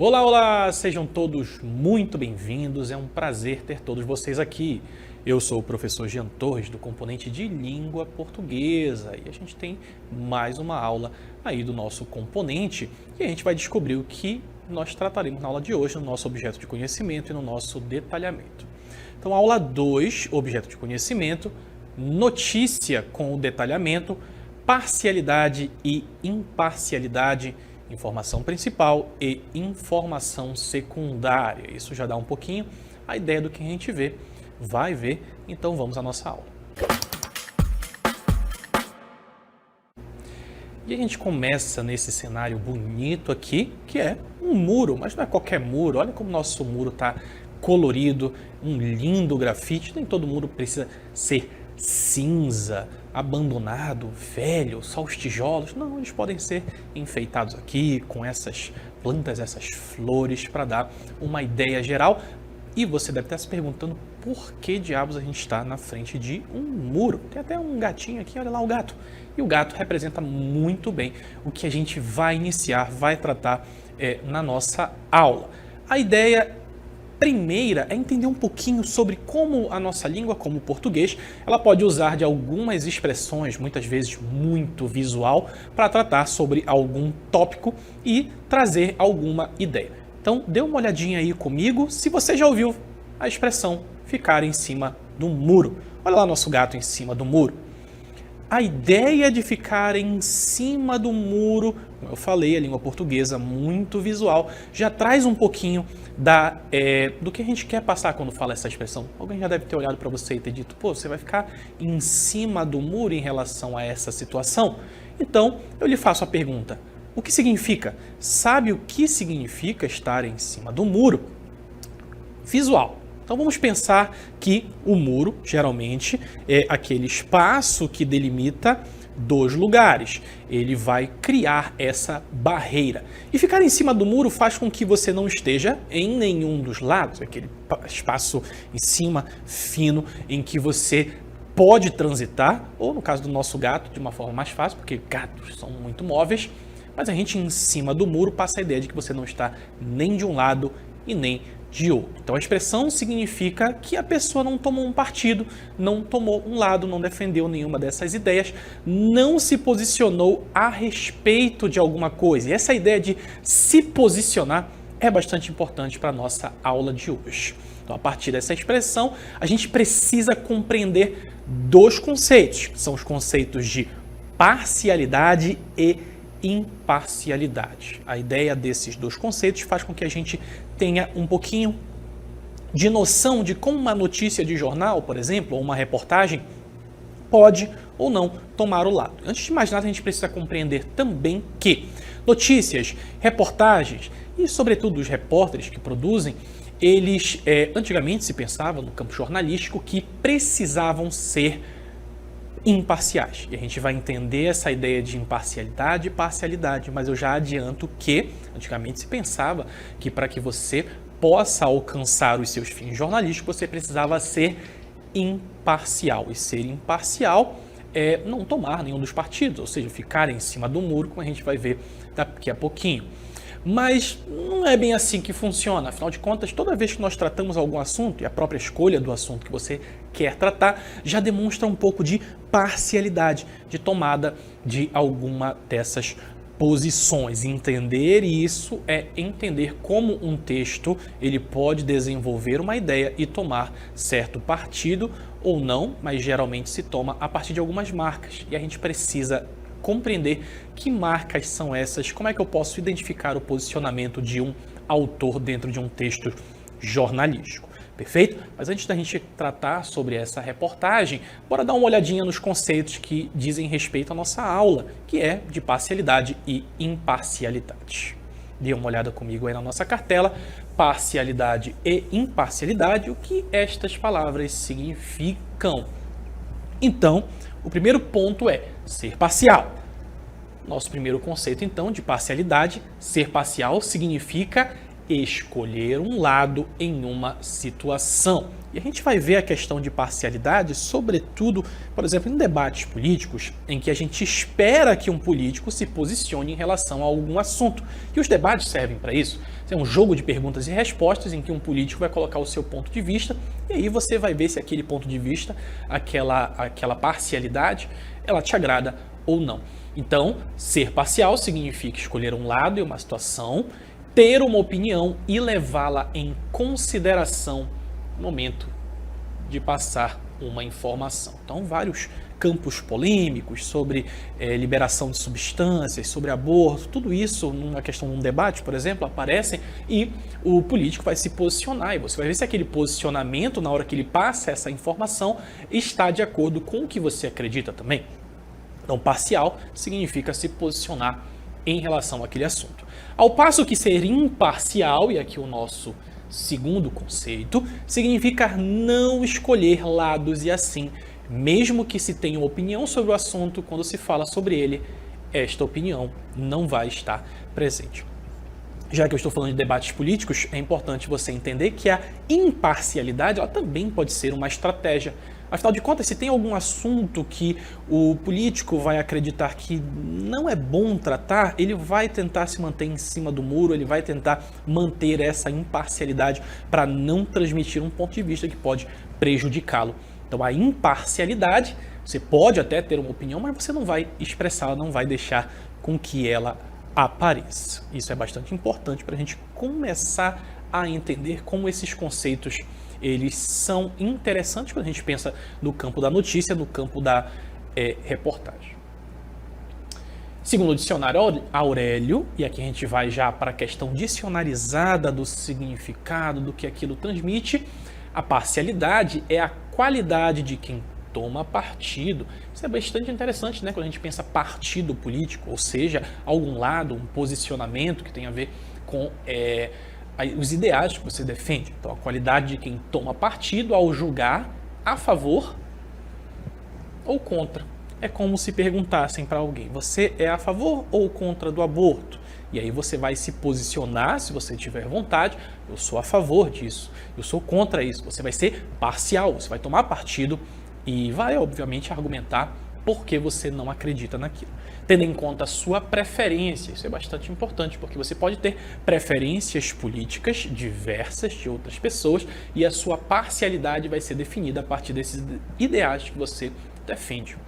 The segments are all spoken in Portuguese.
Olá, olá! Sejam todos muito bem-vindos. É um prazer ter todos vocês aqui. Eu sou o professor Jean Torres, do componente de língua portuguesa, e a gente tem mais uma aula aí do nosso componente e a gente vai descobrir o que nós trataremos na aula de hoje, no nosso objeto de conhecimento e no nosso detalhamento. Então, aula 2, objeto de conhecimento, notícia com o detalhamento, parcialidade e imparcialidade, informação principal e informação secundária. Isso já dá um pouquinho a ideia do que a gente vai ver, então vamos à nossa aula. E a gente começa nesse cenário bonito aqui, que é um muro, mas não é qualquer muro. Olha como nosso muro está colorido, um lindo grafite. Nem todo muro precisa ser cinza, abandonado, velho, só os tijolos. Não, eles podem ser enfeitados aqui com essas plantas, essas flores, para dar uma ideia geral. E você deve estar se perguntando por que diabos a gente está na frente de um muro. Tem até um gatinho aqui, olha lá o gato. E o gato representa muito bem o que a gente vai iniciar, vai tratar na nossa aula. A ideia primeira é entender um pouquinho sobre como a nossa língua, como o português, ela pode usar de algumas expressões, muitas vezes muito visual, para tratar sobre algum tópico e trazer alguma ideia. Então, dê uma olhadinha aí comigo se você já ouviu a expressão ficar em cima do muro. Olha lá nosso gato em cima do muro. A ideia de ficar em cima do muro, como eu falei, a língua portuguesa muito visual, já traz um pouquinho do que a gente quer passar quando fala essa expressão. Alguém já deve ter olhado para você e ter dito, pô, você vai ficar em cima do muro em relação a essa situação? Então, eu lhe faço a pergunta, o que significa? Sabe o que significa estar em cima do muro? Visual. Então vamos pensar que o muro, geralmente, é aquele espaço que delimita dois lugares. Ele vai criar essa barreira. E ficar em cima do muro faz com que você não esteja em nenhum dos lados. Aquele espaço em cima, fino, em que você pode transitar, ou no caso do nosso gato, de uma forma mais fácil, porque gatos são muito móveis, mas a gente em cima do muro passa a ideia de que você não está nem de um lado e nem de outro. Então a expressão significa que a pessoa não tomou um partido, não tomou um lado, não defendeu nenhuma dessas ideias, não se posicionou a respeito de alguma coisa. E essa ideia de se posicionar é bastante importante para a nossa aula de hoje. Então, a partir dessa expressão, a gente precisa compreender dois conceitos, que são os conceitos de parcialidade e imparcialidade. A ideia desses dois conceitos faz com que a gente tenha um pouquinho de noção de como uma notícia de jornal, por exemplo, ou uma reportagem, pode ou não tomar o lado. Antes de mais nada, a gente precisa compreender também que notícias, reportagens e, sobretudo, os repórteres que produzem, eles, antigamente se pensava no campo jornalístico que precisavam ser imparciais. E a gente vai entender essa ideia de imparcialidade e parcialidade, mas eu já adianto que antigamente se pensava que para que você possa alcançar os seus fins jornalísticos, você precisava ser imparcial. E ser imparcial é não tomar nenhum dos partidos, ou seja, ficar em cima do muro, como a gente vai ver daqui a pouquinho. Mas não é bem assim que funciona. Afinal de contas, toda vez que nós tratamos algum assunto, e a própria escolha do assunto que você quer tratar, já demonstra um pouco de parcialidade, de tomada de alguma dessas posições. Entender isso é entender como um texto ele pode desenvolver uma ideia e tomar certo partido ou não, mas geralmente se toma a partir de algumas marcas. E a gente precisa compreender que marcas são essas, como é que eu posso identificar o posicionamento de um autor dentro de um texto jornalístico. Perfeito? Mas antes da gente tratar sobre essa reportagem, bora dar uma olhadinha nos conceitos que dizem respeito à nossa aula, que é de parcialidade e imparcialidade. Dê uma olhada comigo aí na nossa cartela, parcialidade e imparcialidade, o que estas palavras significam. Então, o primeiro ponto é ser parcial. Nosso primeiro conceito, então, de parcialidade, ser parcial significa escolher um lado em uma situação. E a gente vai ver a questão de parcialidade, sobretudo, por exemplo, em debates políticos, em que a gente espera que um político se posicione em relação a algum assunto. E os debates servem para isso. É um jogo de perguntas e respostas em que um político vai colocar o seu ponto de vista, e aí você vai ver se aquele ponto de vista, aquela parcialidade, ela te agrada ou não. Então, ser parcial significa escolher um lado em uma situação, ter uma opinião e levá-la em consideração no momento de passar uma informação. Então, vários campos polêmicos sobre liberação de substâncias, sobre aborto, tudo isso numa questão de um debate, por exemplo, aparecem e o político vai se posicionar e você vai ver se aquele posicionamento, na hora que ele passa essa informação, está de acordo com o que você acredita também. Então, parcial significa se posicionar em relação àquele assunto. Ao passo que ser imparcial, e aqui o nosso segundo conceito, significa não escolher lados e assim, mesmo que se tenha uma opinião sobre o assunto, quando se fala sobre ele, esta opinião não vai estar presente. Já que eu estou falando de debates políticos, é importante você entender que a imparcialidade ela também pode ser uma estratégia. Afinal de contas, se tem algum assunto que o político vai acreditar que não é bom tratar, ele vai tentar se manter em cima do muro, ele vai tentar manter essa imparcialidade para não transmitir um ponto de vista que pode prejudicá-lo. Então, a imparcialidade, você pode até ter uma opinião, mas você não vai expressá-la, não vai deixar com que ela apareça. Isso é bastante importante para a gente começar a entender como esses conceitos eles são interessantes quando a gente pensa no campo da notícia, no campo da reportagem. Segundo o dicionário Aurélio, e aqui a gente vai já para a questão dicionarizada do significado, do que aquilo transmite, a parcialidade é a qualidade de quem toma partido. Isso é bastante interessante, né? Quando a gente pensa partido político, ou seja, algum lado, um posicionamento que tem a ver com os ideais que você defende. Então, a qualidade de quem toma partido ao julgar a favor ou contra. É como se perguntassem para alguém, você é a favor ou contra do aborto? E aí você vai se posicionar, se você tiver vontade, eu sou a favor disso, eu sou contra isso. Você vai ser parcial, você vai tomar partido e vai, obviamente, argumentar por que você não acredita naquilo. Tendo em conta a sua preferência, isso é bastante importante, porque você pode ter preferências políticas diversas de outras pessoas e a sua parcialidade vai ser definida a partir desses ideais que você defende,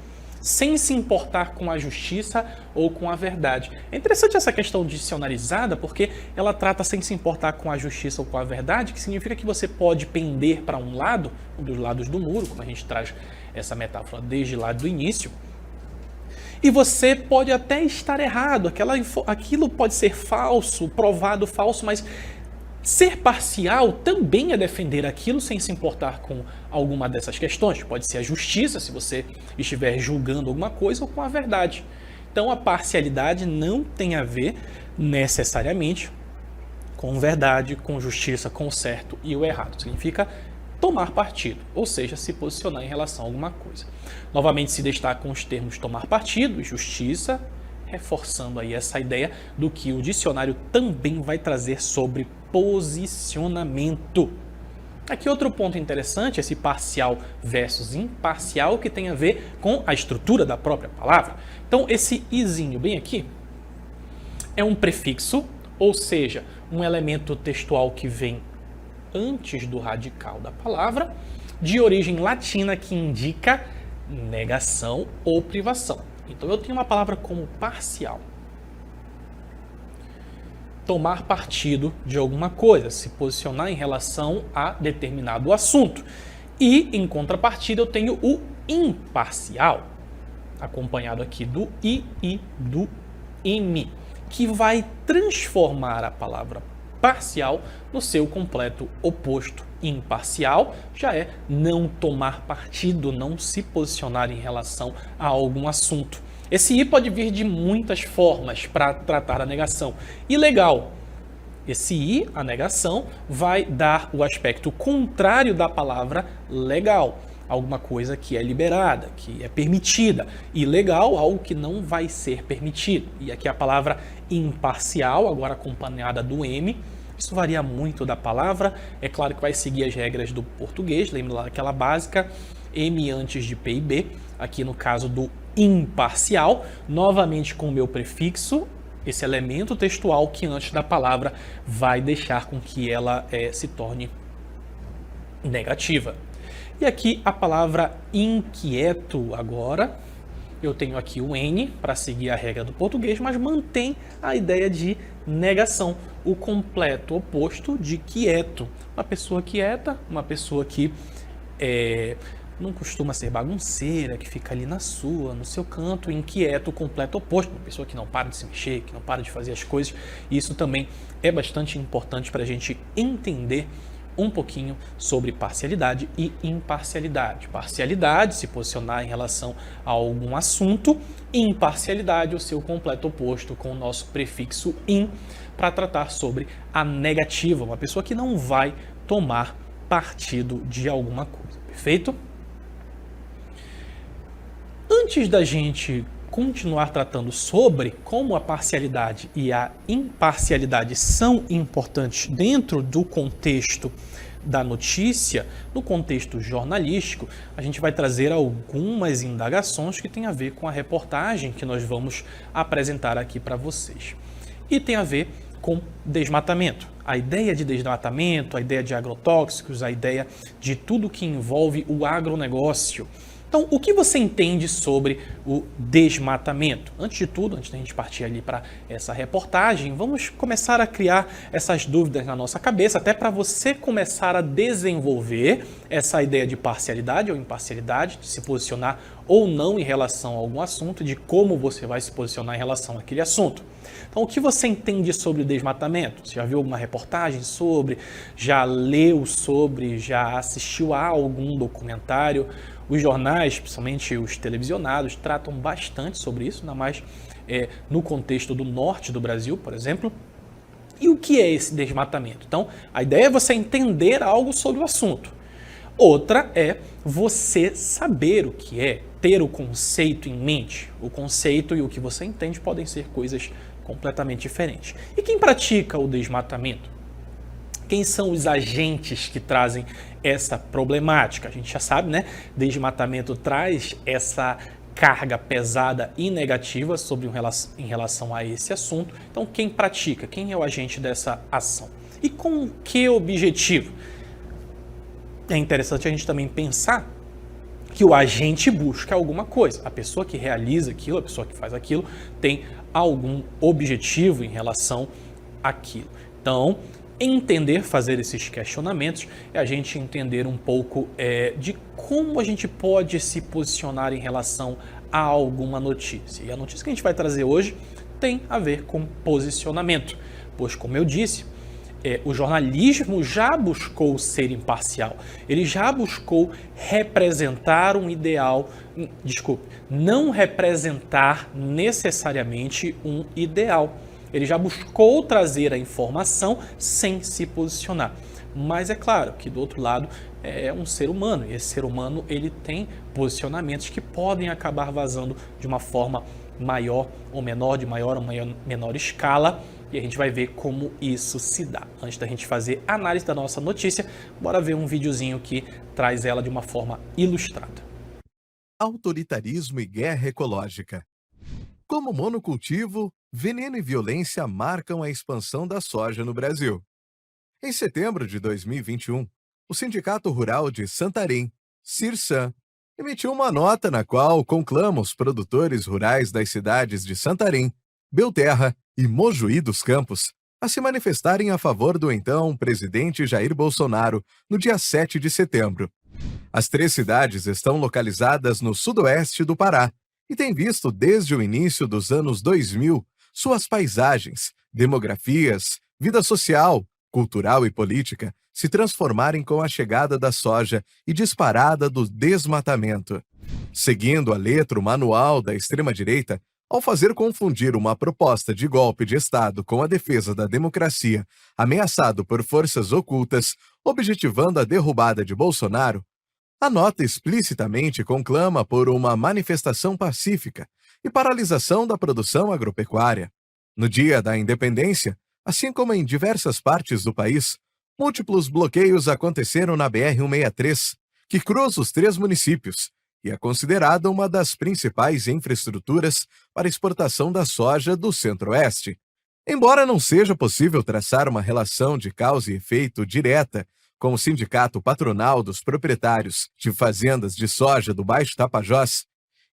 sem se importar com a justiça ou com a verdade. É interessante essa questão dicionarizada, porque ela trata sem se importar com a justiça ou com a verdade, que significa que você pode pender para um lado, um dos lados do muro, como a gente traz essa metáfora desde lá do início, e você pode até estar errado, aquilo pode ser falso, provado falso, mas ser parcial também é defender aquilo sem se importar com alguma dessas questões. Pode ser a justiça, se você estiver julgando alguma coisa, ou com a verdade. Então, a parcialidade não tem a ver necessariamente com verdade, com justiça, com o certo e o errado. Significa tomar partido, ou seja, se posicionar em relação a alguma coisa. Novamente se destacam os termos tomar partido e justiça, reforçando aí essa ideia do que o dicionário também vai trazer sobre posicionamento. Aqui outro ponto interessante, esse parcial versus imparcial, que tem a ver com a estrutura da própria palavra. Então, esse izinho bem aqui é um prefixo, ou seja, um elemento textual que vem antes do radical da palavra, de origem latina que indica negação ou privação. Então eu tenho uma palavra como parcial. Tomar partido de alguma coisa, se posicionar em relação a determinado assunto. E, em contrapartida, eu tenho o imparcial, acompanhado aqui do I e do M, que vai transformar a palavra parcial no seu completo oposto. Imparcial já é não tomar partido, não se posicionar em relação a algum assunto. Esse I pode vir de muitas formas para tratar a negação. Ilegal. Esse I, a negação, vai dar o aspecto contrário da palavra legal. Alguma coisa que é liberada, que é permitida. Ilegal, algo que não vai ser permitido. E aqui a palavra imparcial, agora acompanhada do M, Isso varia muito da palavra, é claro que vai seguir as regras do português, lembra lá aquela básica, M antes de P e B, aqui no caso do imparcial, novamente com o meu prefixo, esse elemento textual que antes da palavra vai deixar com que ela se torne negativa. E aqui a palavra inquieto agora, eu tenho aqui o N para seguir a regra do português, mas mantém a ideia de negação, o completo oposto de quieto. Uma pessoa quieta, uma pessoa que não costuma ser bagunceira, que fica ali na sua, no seu canto, inquieto, o completo oposto, uma pessoa que não para de se mexer, que não para de fazer as coisas. E isso também é bastante importante para a gente entender um pouquinho sobre parcialidade e imparcialidade. Parcialidade, se posicionar em relação a algum assunto, e imparcialidade, o seu completo oposto, com o nosso prefixo in, para tratar sobre a negativa, uma pessoa que não vai tomar partido de alguma coisa. Perfeito? Antes da gente continuar tratando sobre como a parcialidade e a imparcialidade são importantes dentro do contexto da notícia, no contexto jornalístico, a gente vai trazer algumas indagações que têm a ver com a reportagem que nós vamos apresentar aqui para vocês. E tem a ver com desmatamento. A ideia de desmatamento, a ideia de agrotóxicos, a ideia de tudo que envolve o agronegócio. Então, o que você entende sobre o desmatamento? Antes de tudo, antes da gente partir ali para essa reportagem, vamos começar a criar essas dúvidas na nossa cabeça, até para você começar a desenvolver essa ideia de parcialidade ou imparcialidade, de se posicionar ou não em relação a algum assunto, de como você vai se posicionar em relação àquele assunto. Então, o que você entende sobre o desmatamento? Você já viu alguma reportagem sobre? Já leu sobre? Já assistiu a algum documentário? Os jornais, principalmente os televisionados, tratam bastante sobre isso, ainda mais no contexto do norte do Brasil, por exemplo. E o que é esse desmatamento? Então, a ideia é você entender algo sobre o assunto. Outra é você saber o que é, ter o conceito em mente. O conceito e o que você entende podem ser coisas completamente diferentes. E quem pratica o desmatamento? Quem são os agentes que trazem essa problemática? A gente já sabe, né? Desmatamento traz essa carga pesada e negativa em relação a esse assunto. Então, quem pratica? Quem é o agente dessa ação? E com que objetivo? É interessante a gente também pensar que o agente busca alguma coisa. A pessoa que realiza aquilo, a pessoa que faz aquilo, tem algum objetivo em relação àquilo. Então, entender, fazer esses questionamentos, é a gente entender um pouco de como a gente pode se posicionar em relação a alguma notícia. E a notícia que a gente vai trazer hoje tem a ver com posicionamento, pois, como eu disse, o jornalismo já buscou ser imparcial, ele já buscou representar um ideal, não representar necessariamente um ideal. Ele já buscou trazer a informação sem se posicionar. Mas é claro que do outro lado é um ser humano, e esse ser humano ele tem posicionamentos que podem acabar vazando de uma forma maior ou menor, de maior ou menor escala, e a gente vai ver como isso se dá. Antes da gente fazer análise da nossa notícia, bora ver um videozinho que traz ela de uma forma ilustrada. Autoritarismo e guerra ecológica. Como monocultivo, veneno e violência marcam a expansão da soja no Brasil. Em setembro de 2021, o Sindicato Rural de Santarém, CIRSAM, emitiu uma nota na qual conclama os produtores rurais das cidades de Santarém, Belterra e Mojuí dos Campos a se manifestarem a favor do então presidente Jair Bolsonaro no dia 7 de setembro. As três cidades estão localizadas no sudoeste do Pará e têm visto desde o início dos anos 2000 suas paisagens, demografias, vida social, cultural e política se transformarem com a chegada da soja e disparada do desmatamento. Seguindo a letra manual da extrema-direita, ao fazer confundir uma proposta de golpe de Estado com a defesa da democracia, ameaçado por forças ocultas, objetivando a derrubada de Bolsonaro, a nota explicitamente conclama por uma manifestação pacífica e paralisação da produção agropecuária. No dia da independência, Assim como em diversas partes do país, múltiplos bloqueios aconteceram na BR-163, que cruza os 3 municípios e é considerada uma das principais infraestruturas para exportação da soja do Centro-Oeste. Embora não seja possível traçar uma relação de causa e efeito direta com o Sindicato Patronal dos Proprietários de Fazendas de Soja do Baixo Tapajós,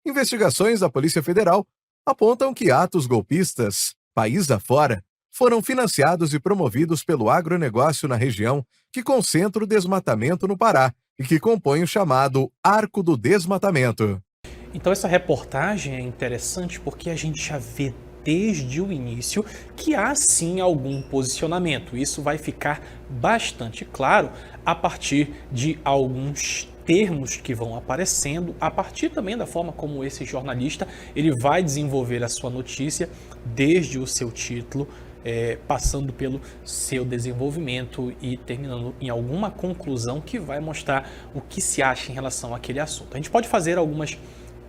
investigações da Polícia Federal apontam que atos golpistas, país afora, foram financiados e promovidos pelo agronegócio na região que concentra o desmatamento no Pará e que compõe o chamado Arco do Desmatamento. Então essa reportagem é interessante porque a gente já vê desde o início que há sim algum posicionamento. Isso vai ficar bastante claro a partir de alguns termos que vão aparecendo, a partir também da forma como esse jornalista ele vai desenvolver a sua notícia desde o seu título, passando pelo seu desenvolvimento e terminando em alguma conclusão que vai mostrar o que se acha em relação àquele assunto. A gente pode fazer algumas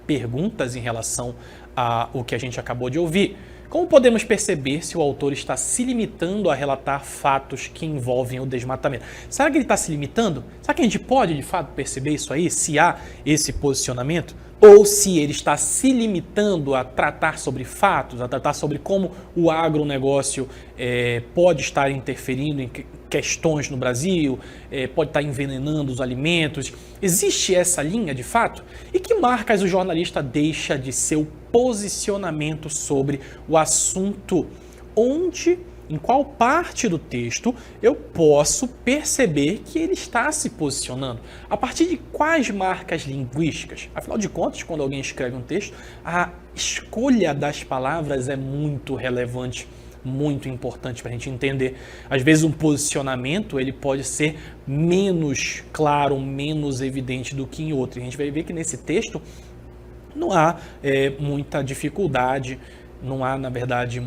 perguntas em relação ao que a gente acabou de ouvir. Como podemos perceber se o autor está se limitando a relatar fatos que envolvem o desmatamento? Será que ele está se limitando? Será que a gente pode, de fato, perceber isso aí, se há esse posicionamento? Ou se ele está se limitando a tratar sobre fatos, a tratar sobre como o agronegócio pode estar interferindo em questões no Brasil, pode estar envenenando os alimentos. Existe essa linha de fato? E que marcas o jornalista deixa de seu posicionamento sobre o assunto? Em qual parte do texto eu posso perceber que ele está se posicionando? A partir de quais marcas linguísticas? Afinal de contas, quando alguém escreve um texto, a escolha das palavras é muito relevante, muito importante para a gente entender. Às vezes um posicionamento ele pode ser menos claro, menos evidente do que em outro. A gente vai ver que nesse texto não há muita dificuldade, não há, na verdade,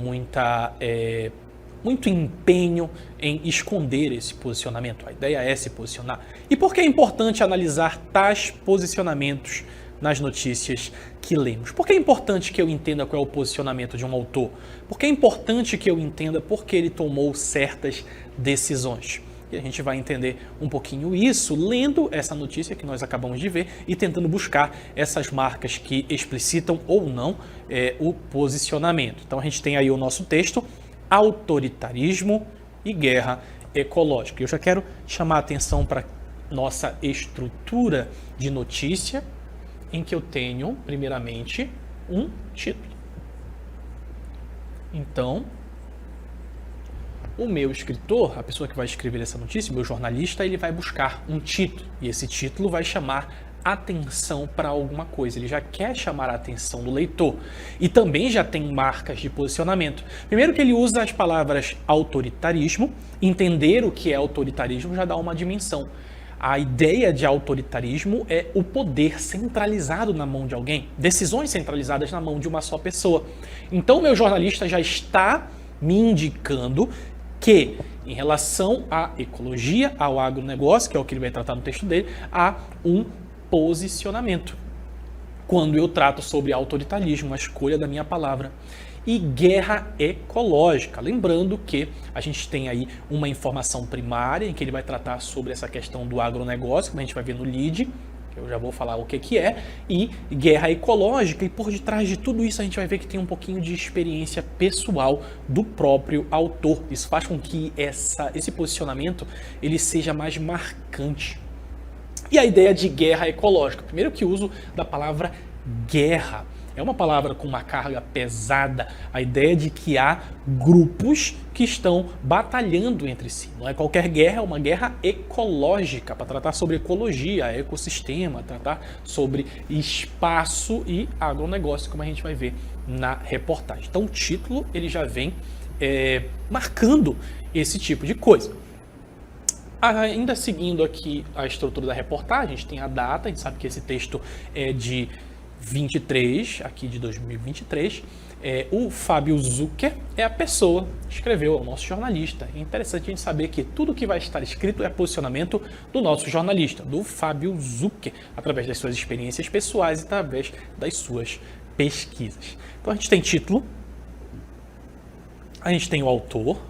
muito empenho em esconder esse posicionamento. A ideia é se posicionar. E por que é importante analisar tais posicionamentos nas notícias que lemos? Por que é importante que eu entenda qual é o posicionamento de um autor? Por que é importante que eu entenda por que ele tomou certas decisões? E a gente vai entender um pouquinho isso lendo essa notícia que nós acabamos de ver e tentando buscar essas marcas que explicitam ou não o posicionamento. Então a gente tem aí o nosso texto: autoritarismo e guerra ecológica. Eu já quero chamar a atenção para nossa estrutura de notícia, em que eu tenho, primeiramente, um título. Então, o meu escritor, a pessoa que vai escrever essa notícia, o meu jornalista, ele vai buscar um título. E esse título vai chamar atenção para alguma coisa, ele já quer chamar a atenção do leitor e também já tem marcas de posicionamento. Primeiro que ele usa as palavras autoritarismo, entender o que é autoritarismo já dá uma dimensão. A ideia de autoritarismo é o poder centralizado na mão de alguém, decisões centralizadas na mão de uma só pessoa. Então meu jornalista já está me indicando que, em relação à ecologia, ao agronegócio, que é o que ele vai tratar no texto dele, há um posicionamento. Quando eu trato sobre autoritarismo, a escolha da minha palavra, e guerra ecológica. Lembrando que a gente tem aí uma informação primária em que ele vai tratar sobre essa questão do agronegócio, como a gente vai ver no lead, que eu já vou falar o que é, e guerra ecológica, e por detrás de tudo isso a gente vai ver que tem um pouquinho de experiência pessoal do próprio autor. Isso faz com que esse posicionamento ele seja mais marcante. E a ideia de guerra ecológica, primeiro que o uso da palavra guerra, é uma palavra com uma carga pesada, a ideia de que há grupos que estão batalhando entre si. Não é qualquer guerra, é uma guerra ecológica, para tratar sobre ecologia, ecossistema, tratar sobre espaço e agronegócio, como a gente vai ver na reportagem. Então o título ele já vem marcando esse tipo de coisa. Ainda seguindo aqui a estrutura da reportagem, a gente tem a data, a gente sabe que esse texto é de 23, aqui de 2023, o Fábio Zucker é a pessoa que escreveu, é o nosso jornalista. É interessante a gente saber que tudo que vai estar escrito é posicionamento do nosso jornalista, do Fábio Zucker, através das suas experiências pessoais e através das suas pesquisas. Então a gente tem título, a gente tem o autor,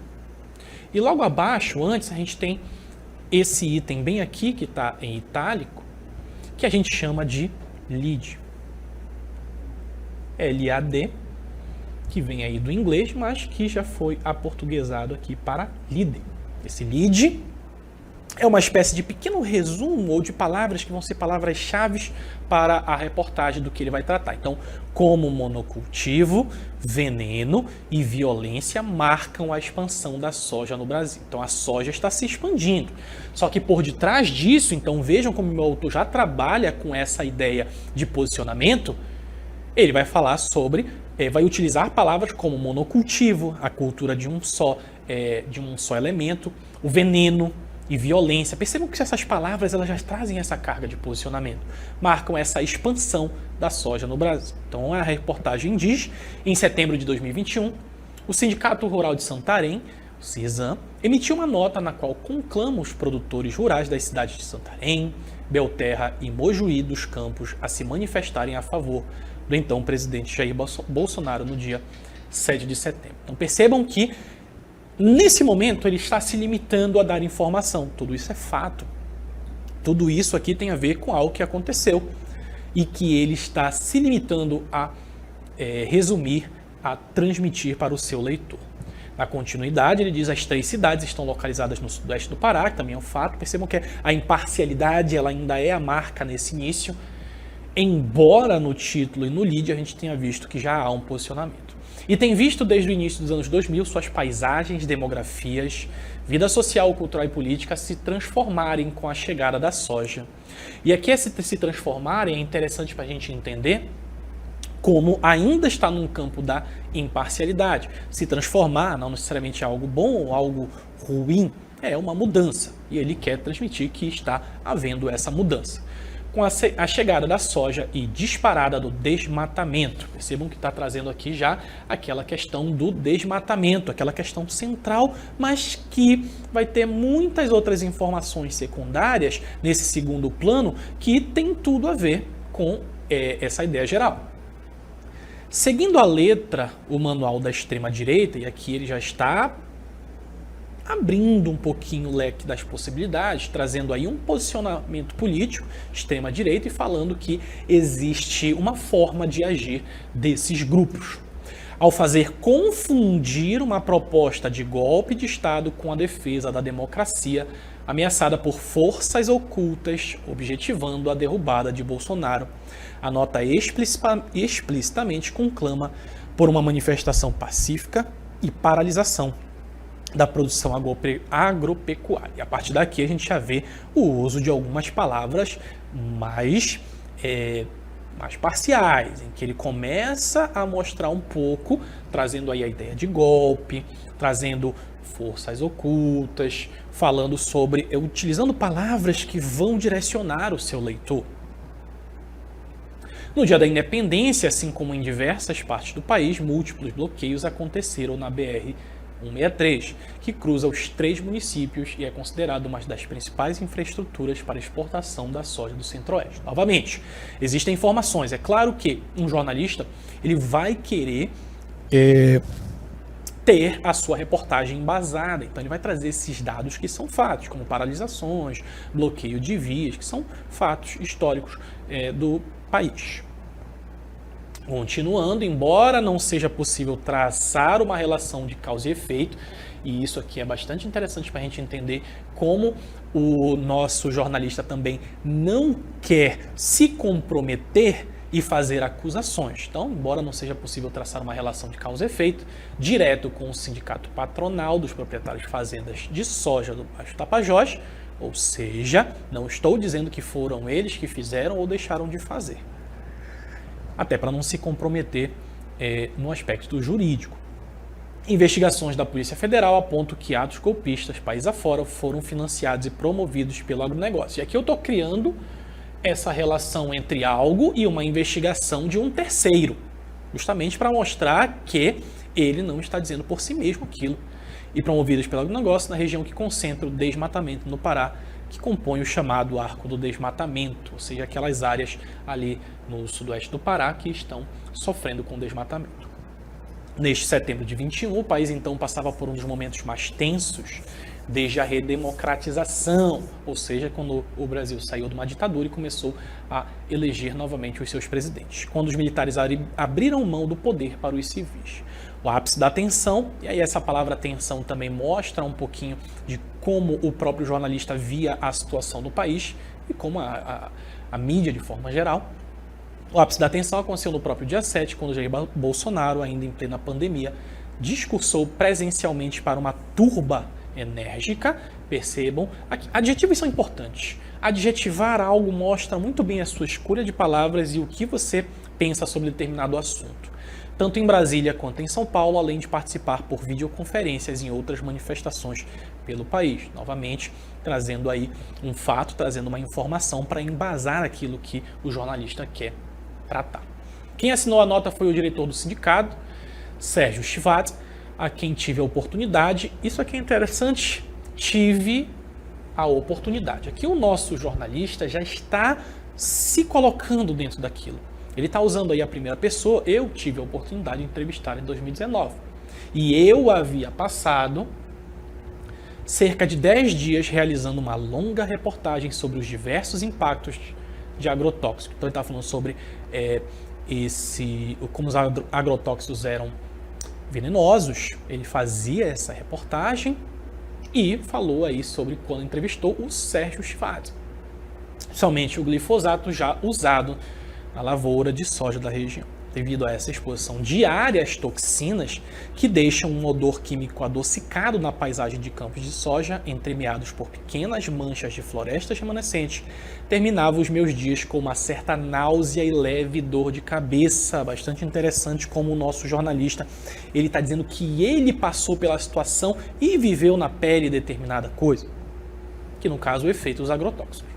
E logo abaixo, antes, a gente tem esse item bem aqui, que está em itálico, que a gente chama de LID. LAD, que vem aí do inglês, mas que já foi aportuguesado aqui para líder. Esse LID é uma espécie de pequeno resumo ou de palavras que vão ser palavras-chave para a reportagem do que ele vai tratar. Então, como monocultivo, veneno e violência marcam a expansão da soja no Brasil. Então, a soja está se expandindo. Só que por detrás disso, então vejam como o meu autor já trabalha com essa ideia de posicionamento. Ele vai falar sobre, vai utilizar palavras como monocultivo, a cultura de um só elemento, o veneno e violência. Percebam que essas palavras elas já trazem essa carga de posicionamento, marcam essa expansão da soja no Brasil. Então a reportagem diz, em setembro de 2021, o Sindicato Rural de Santarém, o CISAM, emitiu uma nota na qual conclama os produtores rurais das cidades de Santarém, Belterra e Mojuí dos Campos a se manifestarem a favor do então presidente Jair Bolsonaro no dia 7 de setembro. Então percebam que nesse momento ele está se limitando a dar informação. Tudo isso é fato. Tudo isso aqui tem a ver com algo que aconteceu e que ele está se limitando a resumir, a transmitir para o seu leitor. Na continuidade, ele diz que as 3 cidades estão localizadas no sudoeste do Pará, que também é um fato. Percebam que a imparcialidade ela ainda é a marca nesse início, embora no título e no lead a gente tenha visto que já há um posicionamento. E tem visto desde o início dos anos 2000 suas paisagens, demografias, vida social, cultural e política se transformarem com a chegada da soja. E aqui esse se transformarem é interessante para a gente entender como ainda está num campo da imparcialidade. Se transformar não necessariamente é algo bom ou algo ruim, é uma mudança. E ele quer transmitir que está havendo essa mudança. Com a chegada da soja e disparada do desmatamento. Percebam que está trazendo aqui já aquela questão do desmatamento, aquela questão central, mas que vai ter muitas outras informações secundárias nesse segundo plano que tem tudo a ver com essa ideia geral. Seguindo a letra, o manual da extrema-direita, e aqui ele já está abrindo um pouquinho o leque das possibilidades, trazendo aí um posicionamento político, extrema-direita, e falando que existe uma forma de agir desses grupos, ao fazer confundir uma proposta de golpe de Estado com a defesa da democracia, ameaçada por forças ocultas, objetivando a derrubada de Bolsonaro. A nota explicitamente conclama por uma manifestação pacífica e paralisação da produção agropecuária. E a partir daqui a gente já vê o uso de algumas palavras mais parciais, em que ele começa a mostrar um pouco, trazendo aí a ideia de golpe, trazendo forças ocultas, falando sobre, utilizando palavras que vão direcionar o seu leitor. No dia da independência, assim como em diversas partes do país, múltiplos bloqueios aconteceram na BR-163, que cruza os 3 municípios e é considerado uma das principais infraestruturas para exportação da soja do Centro-Oeste. Novamente, existem informações. É claro que um jornalista ele vai querer ter a sua reportagem embasada, então ele vai trazer esses dados que são fatos, como paralisações, bloqueio de vias, que são fatos históricos do país. Continuando, embora não seja possível traçar uma relação de causa e efeito, e isso aqui é bastante interessante para a gente entender como o nosso jornalista também não quer se comprometer e fazer acusações. Então, embora não seja possível traçar uma relação de causa e efeito direto com o sindicato patronal dos proprietários de fazendas de soja do Baixo Tapajós, ou seja, não estou dizendo que foram eles que fizeram ou deixaram de fazer. Até para não se comprometer no aspecto jurídico. Investigações da Polícia Federal apontam que atos golpistas, país afora, foram financiados e promovidos pelo agronegócio. E aqui eu estou criando essa relação entre algo e uma investigação de um terceiro, justamente para mostrar que ele não está dizendo por si mesmo aquilo. E promovidas pelo agronegócio na região que concentra o desmatamento no Pará, que compõe o chamado Arco do Desmatamento, ou seja, aquelas áreas ali no sudoeste do Pará que estão sofrendo com desmatamento. Neste setembro de 21, o país então passava por um dos momentos mais tensos desde a redemocratização, ou seja, quando o Brasil saiu de uma ditadura e começou a eleger novamente os seus presidentes, quando os militares abriram mão do poder para os civis. O ápice da tensão, e aí essa palavra tensão também mostra um pouquinho de como o próprio jornalista via a situação do país e como a mídia de forma geral. O ápice da tensão aconteceu no próprio dia 7, quando Jair Bolsonaro, ainda em plena pandemia, discursou presencialmente para uma turba enérgica. Percebam, adjetivos são importantes. Adjetivar algo mostra muito bem a sua escolha de palavras e o que você pensa sobre determinado assunto. Tanto em Brasília quanto em São Paulo, além de participar por videoconferências em outras manifestações pelo país. Novamente, trazendo aí um fato, trazendo uma informação para embasar aquilo que o jornalista quer tratar. Quem assinou a nota foi o diretor do sindicato, Sérgio Chivati, a quem tive a oportunidade. Isso aqui é interessante, tive a oportunidade. Aqui o nosso jornalista já está se colocando dentro daquilo. Ele está usando aí a primeira pessoa. Eu tive a oportunidade de entrevistar em 2019. E eu havia passado cerca de 10 dias realizando uma longa reportagem sobre os diversos impactos de agrotóxicos. Então ele está falando sobre como os agrotóxicos eram venenosos. Ele fazia essa reportagem e falou aí sobre quando entrevistou o Sérgio Chivati. Somente o glifosato já usado na lavoura de soja da região, devido a essa exposição diária às toxinas que deixam um odor químico adocicado na paisagem de campos de soja, entremeados por pequenas manchas de florestas remanescentes, terminava os meus dias com uma certa náusea e leve dor de cabeça. Bastante interessante como o nosso jornalista, ele está dizendo que ele passou pela situação e viveu na pele determinada coisa, que no caso o efeito dos agrotóxicos.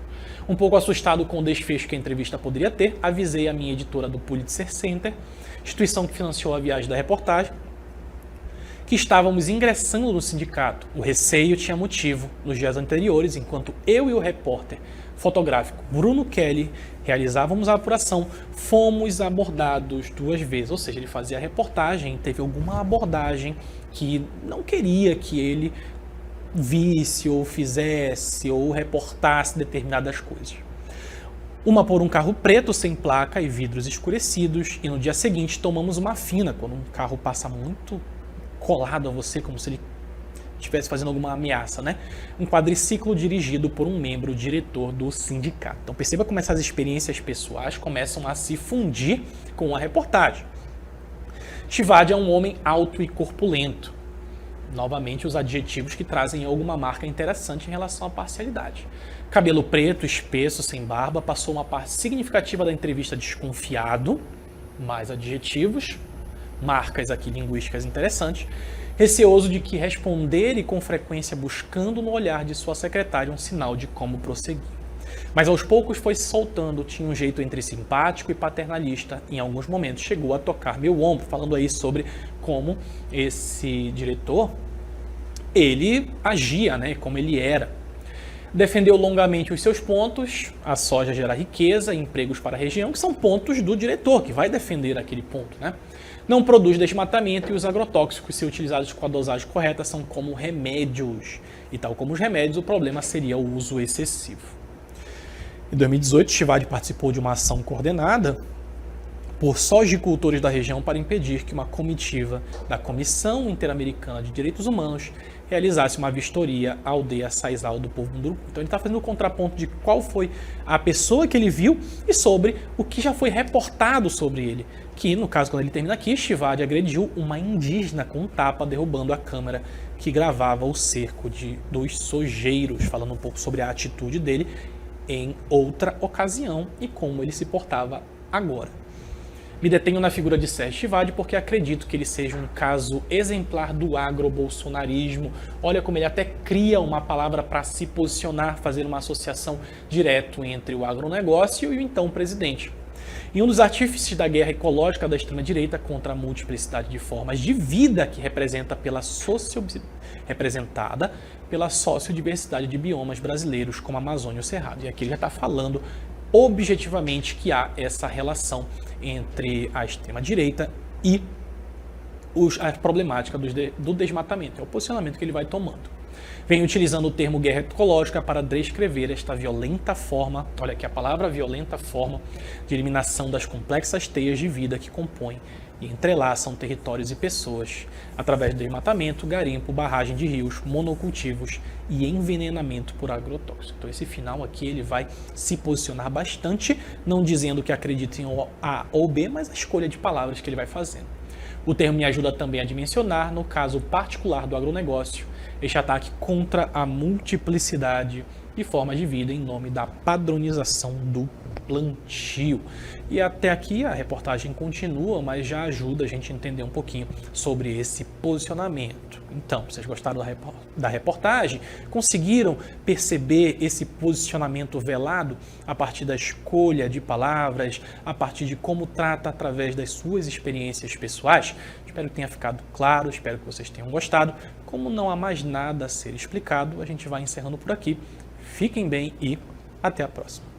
Um pouco assustado com o desfecho que a entrevista poderia ter, avisei a minha editora do Pulitzer Center, instituição que financiou a viagem da reportagem, que estávamos ingressando no sindicato. O receio tinha motivo. Nos dias anteriores, enquanto eu e o repórter fotográfico Bruno Kelly realizávamos a apuração, fomos abordados 2 vezes. Ou seja, ele fazia a reportagem, teve alguma abordagem que não queria que ele visse ou fizesse ou reportasse determinadas coisas. Uma por um carro preto sem placa e vidros escurecidos, e no dia seguinte tomamos uma fina, quando um carro passa muito colado a você, como se ele estivesse fazendo alguma ameaça, né? Um quadriciclo dirigido por um membro diretor do sindicato. Então perceba como essas experiências pessoais começam a se fundir com a reportagem. Chivati é um homem alto e corpulento. Novamente, os adjetivos que trazem alguma marca interessante em relação à parcialidade. Cabelo preto, espesso, sem barba, passou uma parte significativa da entrevista desconfiado, mais adjetivos, marcas aqui linguísticas interessantes, receoso de que responder e com frequência buscando no olhar de sua secretária um sinal de como prosseguir. Mas aos poucos foi se soltando, tinha um jeito entre simpático e paternalista. Em alguns momentos chegou a tocar meu ombro, falando aí sobre como esse diretor, ele agia, né, como ele era. Defendeu longamente os seus pontos, a soja gera riqueza e empregos para a região, que são pontos do diretor, que vai defender aquele ponto, né? Não produz desmatamento e os agrotóxicos, se utilizados com a dosagem correta, são como remédios. E tal como os remédios, o problema seria o uso excessivo. Em 2018, Chivati participou de uma ação coordenada por sojicultores da região para impedir que uma comitiva da Comissão Interamericana de Direitos Humanos realizasse uma vistoria à aldeia Saizal do povo Munduruku. Então ele está fazendo o contraponto de qual foi a pessoa que ele viu e sobre o que já foi reportado sobre ele. Que, no caso, quando ele termina aqui, Chivati agrediu uma indígena com um tapa, derrubando a câmera que gravava o cerco dos sojeiros, falando um pouco sobre a atitude dele em outra ocasião e como ele se portava agora. Me detenho na figura de Sérgio Chivati porque acredito que ele seja um caso exemplar do agrobolsonarismo. Olha como ele até cria uma palavra para se posicionar, fazer uma associação direto entre o agronegócio e o então presidente. E um dos artífices da guerra ecológica da extrema-direita contra a multiplicidade de formas de vida que representada pela sociodiversidade de biomas brasileiros como a Amazônia e o Cerrado. E aqui ele já está falando objetivamente que há essa relação entre a extrema-direita e a problemática do desmatamento, é o posicionamento que ele vai tomando. Vem utilizando o termo guerra ecológica para descrever esta violenta forma, olha aqui a palavra violenta forma de eliminação das complexas teias de vida que compõem e entrelaçam territórios e pessoas, através do desmatamento, garimpo, barragem de rios, monocultivos e envenenamento por agrotóxicos. Então esse final aqui ele vai se posicionar bastante, não dizendo que acredita em A ou B, mas a escolha de palavras que ele vai fazendo. O termo me ajuda também a dimensionar, no caso particular do agronegócio, este ataque contra a multiplicidade de formas de vida em nome da padronização do plantio. E até aqui a reportagem continua, mas já ajuda a gente a entender um pouquinho sobre esse posicionamento. Então, vocês gostaram da reportagem? Conseguiram perceber esse posicionamento velado a partir da escolha de palavras, a partir de como trata através das suas experiências pessoais? Espero que tenha ficado claro, espero que vocês tenham gostado. Como não há mais nada a ser explicado, a gente vai encerrando por aqui. Fiquem bem e até a próxima.